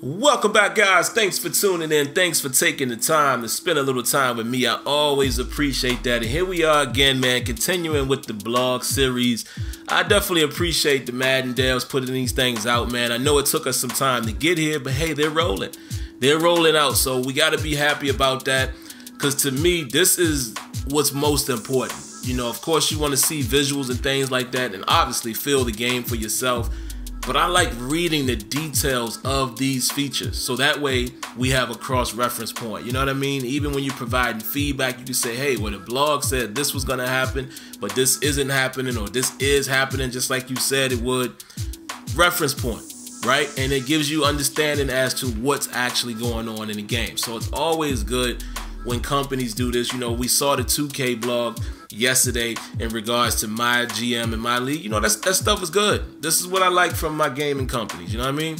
Welcome back, guys. Thanks for tuning in. Thanks for taking the time to spend a little time with me. I always appreciate that. And here we are again, man, continuing with the blog series. I definitely appreciate the Madden devs putting these things out, man. I know it took us some time to get here, but hey, they're rolling. They're rolling out, so we got to be happy about that, because to me, this is what's most important. You know, of course, you want to see visuals and things like that, and obviously feel the game for yourself. But I like reading the details of these features, so that way we have a cross-reference point. You know what I mean? Even when you're providing feedback, you can say, hey, well, the blog said this was going to happen, but this isn't happening, or this is happening just like you said it would. Reference point, right? And it gives you understanding as to what's actually going on in the game. So it's always good when companies do this. You know, we saw the 2K blog yesterday in regards to my GM and my league. You know, that stuff is good. This is what I like from my gaming companies. You know what I mean?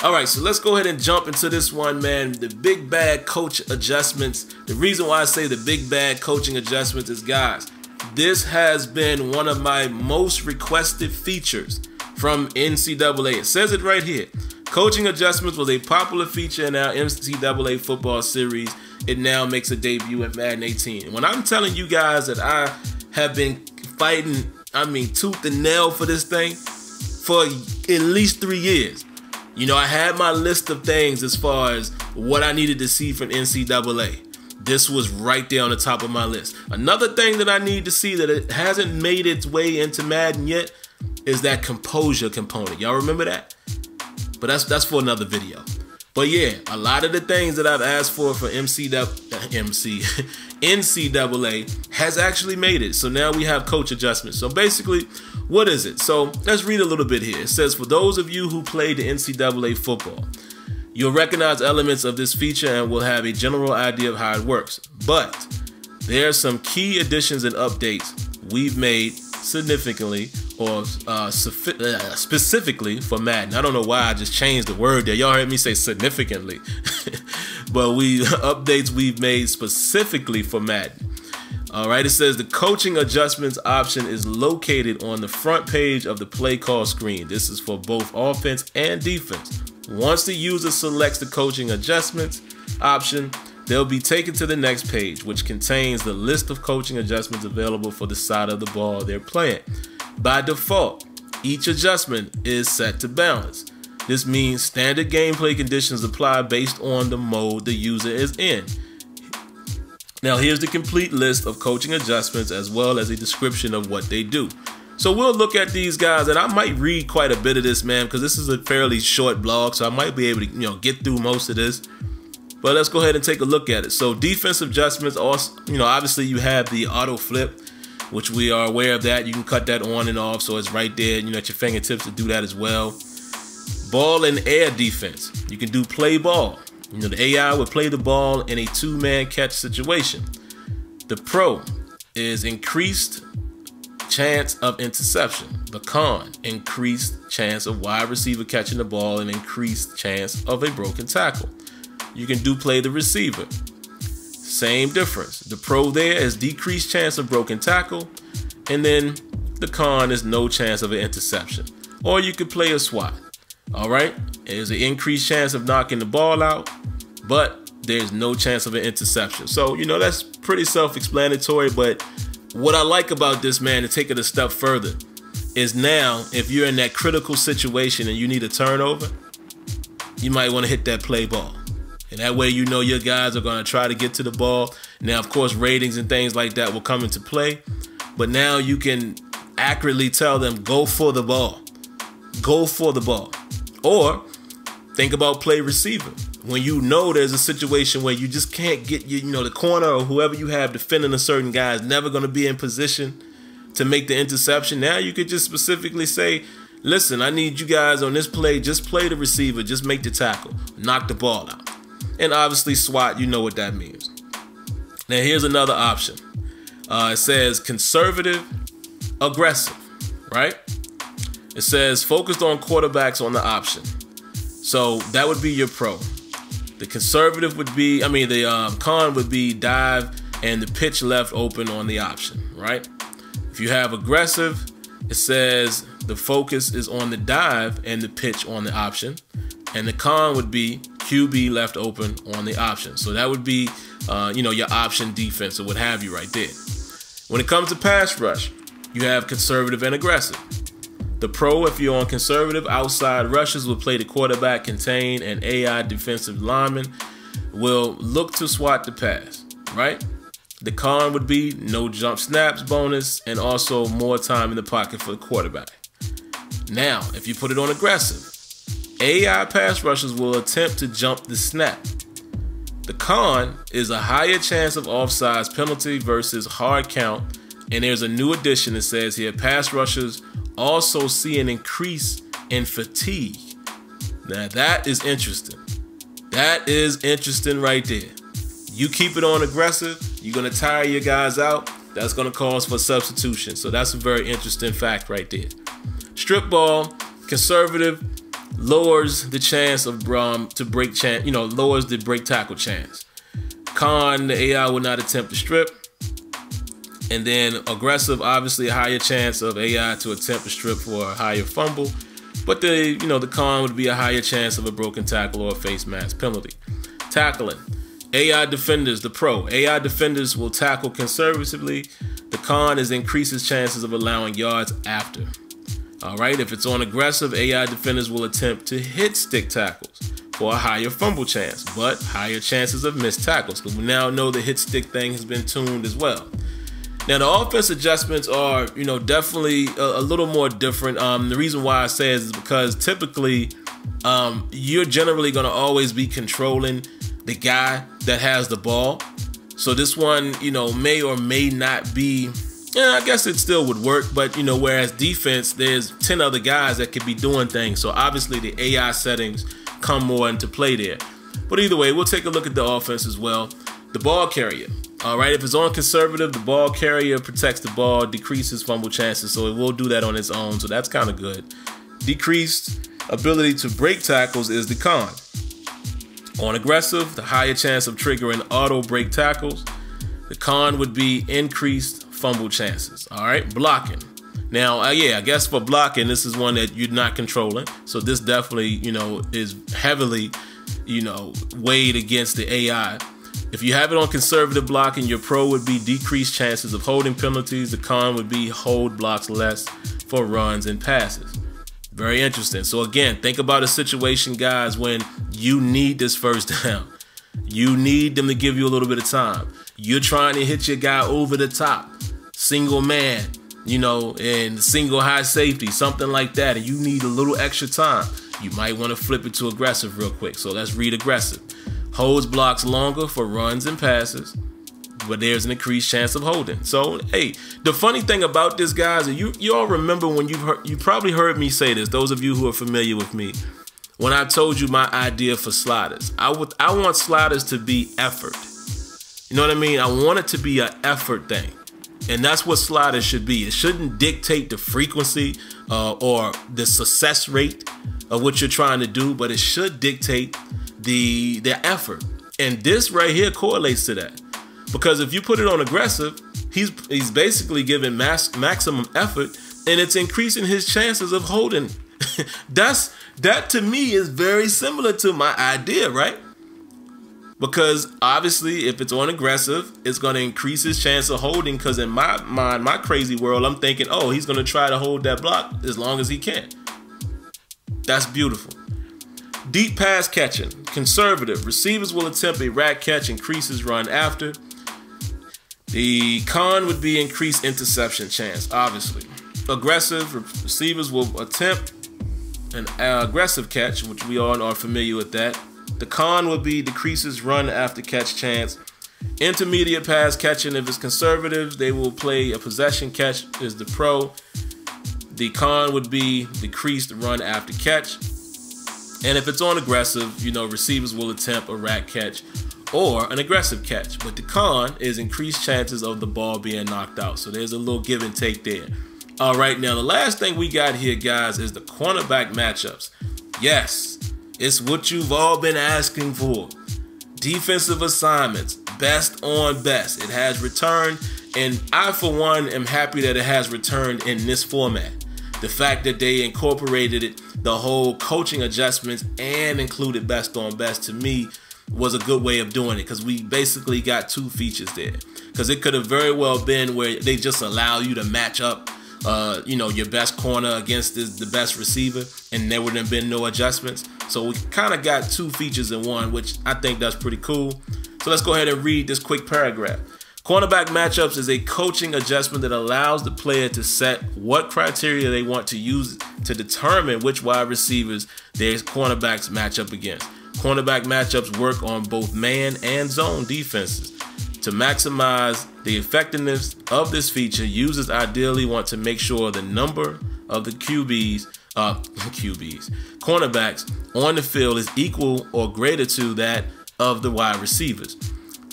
All right, so let's go ahead and jump into this one, man. The big bad coach adjustments. The reason why I say the big bad coaching adjustments is, guys, this has been one of my most requested features from NCAA. It says it right here. Coaching adjustments was a popular feature in our NCAA football series. It now makes a debut in Madden 18. And when I'm telling you guys that I have been fighting, tooth and nail for this thing for at least 3 years. You know, I had my list of things as far as what I needed to see from NCAA. This was right there on the top of my list. Another thing that I need to see that it hasn't made its way into Madden yet is that composure component. Y'all remember that? But that's for another video. But yeah, a lot of the things that I've asked for NCAA has actually made it. So now we have coach adjustments. So basically, what is it? So let's read a little bit here. It says, for those of you who played the NCAA football, you'll recognize elements of this feature and will have a general idea of how it works. But there are some key additions and updates we've made significantly or specifically for Madden. I don't know why I just changed the word there. Y'all heard me say significantly. But updates we've made specifically for Madden. All right, it says the coaching adjustments option is located on the front page of the play call screen. This is for both offense and defense. Once the user selects the coaching adjustments option, they'll be taken to the next page, which contains the list of coaching adjustments available for the side of the ball they're playing. By default, each adjustment is set to balance. This means standard gameplay conditions apply based on the mode the user is in. Now here's the complete list of coaching adjustments as well as a description of what they do. So we'll look at these guys, and I might read quite a bit of this, man, because this is a fairly short blog, so I might be able to, get through most of this. But let's go ahead and take a look at it. So defensive adjustments, also, obviously you have the auto flip, which we are aware of that. You can cut that on and off, so it's right there, at your fingertips to do that as well. Ball and air defense. You can do play ball. The AI would play the ball in a two-man catch situation. The pro is increased chance of interception. The con, increased chance of wide receiver catching the ball and increased chance of a broken tackle. You can do play the receiver. Same difference. The pro there is decreased chance of broken tackle, and then the con is no chance of an interception. Or you could play a SWAT. All right, there's an increased chance of knocking the ball out, but there's no chance of an interception. So that's pretty self-explanatory. But what I like about this, man, to take it a step further, is now if you're in that critical situation and you need a turnover, you might want to hit that play ball. And that way your guys are going to try to get to the ball. Now, of course, ratings and things like that will come into play. But now you can accurately tell them, go for the ball. Go for the ball. Or think about play receiver. When there's a situation where you just can't get, the corner or whoever you have defending a certain guy is never going to be in position to make the interception. Now you could just specifically say, listen, I need you guys on this play, just play the receiver, just make the tackle, knock the ball out. And obviously SWAT, you know what that means. Now here's another option. It says conservative, aggressive, right? It says focused on quarterbacks on the option. So that would be your pro. The conservative would be, the con would be dive and the pitch left open on the option, right? If you have aggressive, it says the focus is on the dive and the pitch on the option. And the con would be QB left open on the option. So that would be, your option defense or what have you right there. When it comes to pass rush, you have conservative and aggressive. The pro, if you're on conservative, outside rushers will play the quarterback, contain, and AI defensive lineman will look to swat the pass, right? The con would be no jump snaps bonus and also more time in the pocket for the quarterback. Now, if you put it on aggressive, AI pass rushers will attempt to jump the snap. The con is a higher chance of offsides penalty versus hard count. And there's a new addition that says here, pass rushers also see an increase in fatigue. Now that is interesting. That is interesting right there. You keep it on aggressive, you're going to tire your guys out. That's going to cause for substitution. So that's a very interesting fact right there. Strip ball, conservative, lowers the chance of lowers the break tackle chance. Con, the AI will not attempt to strip. And then aggressive, obviously a higher chance of AI to attempt to strip for a higher fumble. But the con would be a higher chance of a broken tackle or a face mask penalty. Tackling. AI defenders, the pro. AI defenders will tackle conservatively. The con is increases chances of allowing yards after. All right, if it's on aggressive, AI defenders will attempt to hit stick tackles for a higher fumble chance, but higher chances of missed tackles, because we now know the hit stick thing has been tuned as well. Now, the offense adjustments are, definitely a little more different. The reason why I say is because typically you're generally going to always be controlling the guy that has the ball. So this one, may or may not be, I guess it still would work. But, whereas defense, there's 10 other guys that could be doing things. So obviously the AI settings come more into play there. But either way, we'll take a look at the offense as well. The ball carrier. All right, if it's on conservative, the ball carrier protects the ball, decreases fumble chances, so it will do that on its own, so that's kind of good. Decreased ability to break tackles is the con. On aggressive, the higher chance of triggering auto break tackles. The con would be increased fumble chances. All right, blocking. Now, I guess for blocking, this is one that you're not controlling, so this definitely, is heavily, weighed against the AI. If you have it on conservative blocking, your pro would be decreased chances of holding penalties. The con would be hold blocks less for runs and passes. Very interesting. So again, think about a situation, guys, when you need this first down. You need them to give you a little bit of time. You're trying to hit your guy over the top. Single man, and single high safety, something like that. And you need a little extra time. You might want to flip it to aggressive real quick. So let's read aggressive. Holds blocks longer for runs and passes, but there's an increased chance of holding. So, hey, the funny thing about this, guys, is you all remember when you probably heard me say this, those of you who are familiar with me, when I told you my idea for sliders. I want sliders to be effort. You know what I mean? I want it to be an effort thing. And that's what sliders should be. It shouldn't dictate the frequency or the success rate of what you're trying to do, but it should dictate the effort. And this right here correlates to that, because if you put it on aggressive, he's basically giving maximum effort, and it's increasing his chances of holding. That to me is very similar to my idea, right? Because obviously if it's on aggressive, it's going to increase his chance of holding, because in my mind, my crazy world, I'm thinking, oh, he's going to try to hold that block as long as he can. That's beautiful. Deep pass catching. Conservative. Receivers will attempt a rack catch, increases run after. The con would be increased interception chance, obviously. Aggressive. Receivers will attempt an aggressive catch, which we all are familiar with that. The con would be decreases run after catch chance. Intermediate pass catching, if it's conservative, they will play a possession catch is the pro. The con would be decreased run after catch. And if it's on aggressive, receivers will attempt a rack catch or an aggressive catch. But the con is increased chances of the ball being knocked out. So there's a little give and take there. All right, now the last thing we got here, guys, is the cornerback matchups. Yes, it's what you've all been asking for. Defensive assignments, best on best. It has returned, and I, for one, am happy that it has returned in this format. The fact that they incorporated it, the whole coaching adjustments, and included best on best, to me was a good way of doing it, because we basically got two features there. Because it could have very well been where they just allow you to match up your best corner against the best receiver, and there would have been no adjustments. So we kind of got two features in one, which I think that's pretty cool. So let's go ahead and read this quick paragraph. Cornerback matchups is a coaching adjustment that allows the player to set what criteria they want to use to determine which wide receivers their cornerbacks match up against. Cornerback matchups work on both man and zone defenses. To maximize the effectiveness of this feature, users ideally want to make sure the number of the cornerbacks on the field is equal or greater to that of the wide receivers.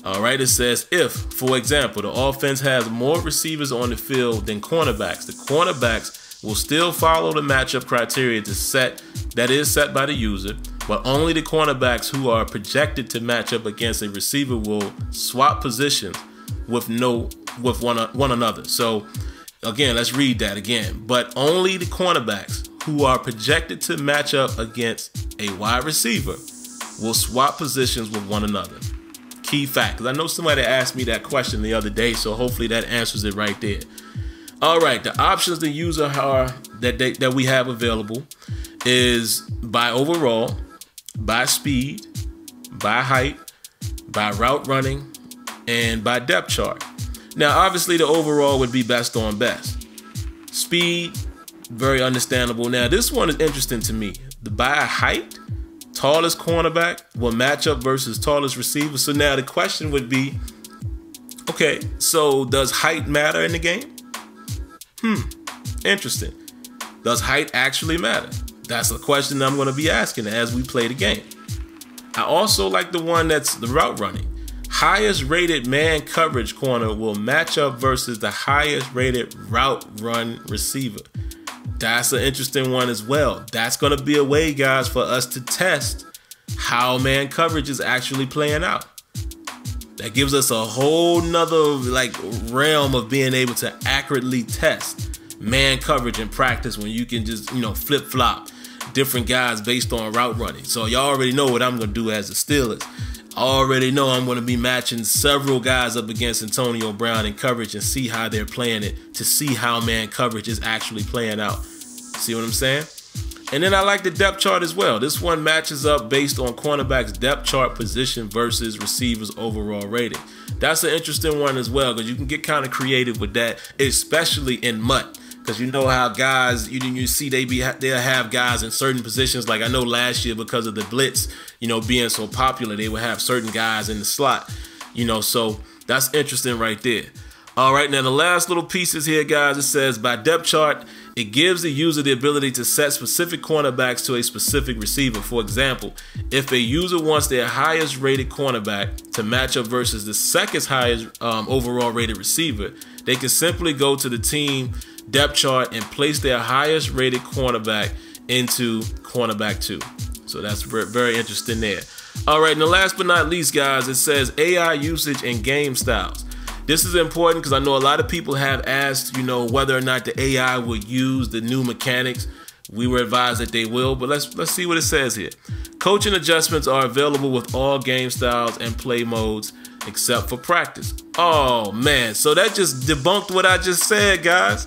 All right, it says if, for example, the offense has more receivers on the field than cornerbacks, the cornerbacks will still follow the matchup criteria that is set by the user, but only the cornerbacks who are projected to match up against a receiver will swap positions with one another. So again, let's read that again. But only the cornerbacks who are projected to match up against a wide receiver will swap positions with one another. Key fact, because I know somebody asked me that question the other day, so hopefully that answers it right there. All right, the options the user are that we have available is by overall, by speed, by height, by route running, and by depth chart. Now, obviously, the overall would be best on best. Speed, very understandable. Now, this one is interesting to me. The by height, tallest cornerback will match up versus tallest receiver. So now the question would be, okay, so does height matter in the game? Interesting. Does height actually matter? That's a question I'm going to be asking as we play the game. I also like the one that's the route running. Highest rated man coverage corner will match up versus the highest rated route run receiver. That's an interesting one as well. That's going to be a way, guys, for us to test how man coverage is actually playing out. That gives us a whole nother realm of being able to accurately test man coverage in practice, when you can just, flip-flop different guys based on route running. So y'all already know what I'm going to do as the Steelers. I already know I'm going to be matching several guys up against Antonio Brown in coverage and see how they're playing it, to see how man coverage is actually playing out. See what I'm saying? And then I like the depth chart as well. This one matches up based on cornerback's depth chart position versus receivers' overall rating. That's an interesting one as well, because you can get kind of creative with that, especially in MUT. Because you know how guys, you see they'll have guys in certain positions. Like I know last year, because of the blitz, being so popular, they would have certain guys in the slot. So that's interesting right there. All right, now the last little pieces here, guys, it says by depth chart, it gives the user the ability to set specific cornerbacks to a specific receiver. For example, if a user wants their highest rated cornerback to match up versus the second highest overall rated receiver, they can simply go to the team depth chart and place their highest rated cornerback into cornerback 2. So that's very interesting there. All right, and the last but not least, guys, it says AI usage and game styles. This is important because I know a lot of people have asked, whether or not the AI will use the new mechanics. We were advised that they will, but let's see what it says here. Coaching adjustments are available with all game styles and play modes except for practice. Oh man, so that just debunked what I just said, guys.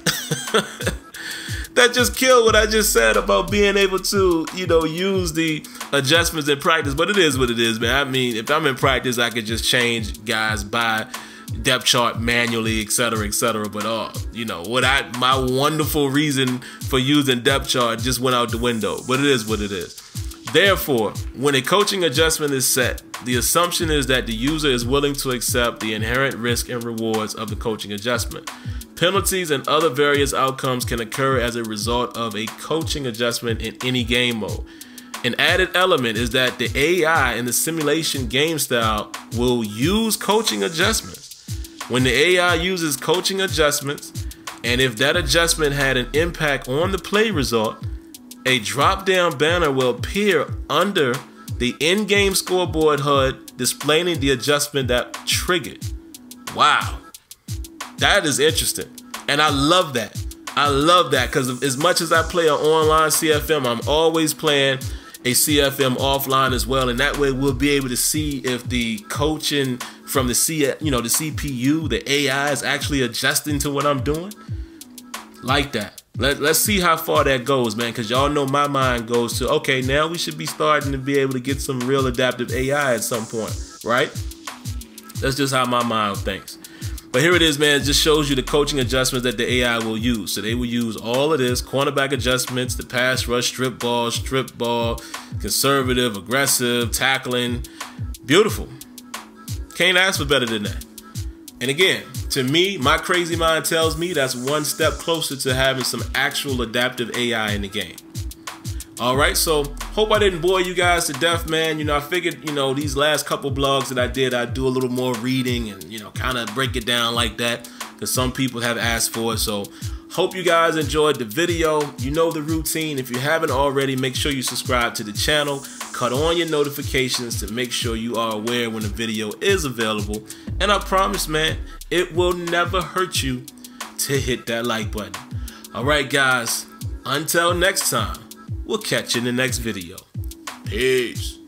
That just killed what I just said about being able to, use the adjustments in practice. But it is what it is, man. I mean, if I'm in practice, I could just change guys by depth chart manually, etc., etc. But my wonderful reason for using depth chart just went out the window. But it is what it is. Therefore, when a coaching adjustment is set, the assumption is that the user is willing to accept the inherent risk and rewards of the coaching adjustment. Penalties and other various outcomes can occur as a result of a coaching adjustment in any game mode. An added element is that the AI in the simulation game style will use coaching adjustments. When the AI uses coaching adjustments, and if that adjustment had an impact on the play result, a drop-down banner will appear under the in-game scoreboard HUD displaying the adjustment that triggered. Wow. That is interesting. And I love that. I love that, because as much as I play an online CFM, I'm always playing a CFM offline as well, and that way we'll be able to see if the coaching from the the CPU, the AI is actually adjusting to what I'm doing. Like that. Let's see how far that goes, man, because y'all know my mind goes to, okay, now we should be starting to be able to get some real adaptive AI at some point, right? That's just how my mind thinks. But here it is, man. It just shows you the coaching adjustments that the AI will use. So they will use all of this, cornerback adjustments, the pass rush, strip ball, conservative, aggressive, tackling. Beautiful. Can't ask for better than that. And again, to me, my crazy mind tells me that's one step closer to having some actual adaptive AI in the game. All right, so hope I didn't bore you guys to death, man. I figured, these last couple blogs that I did, I'd do a little more reading and, kind of break it down like that, because some people have asked for it. So hope you guys enjoyed the video. You know the routine. If you haven't already, make sure you subscribe to the channel. Cut on your notifications to make sure you are aware when a video is available. And I promise, man, it will never hurt you to hit that like button. All right, guys, until next time. We'll catch you in the next video. Peace.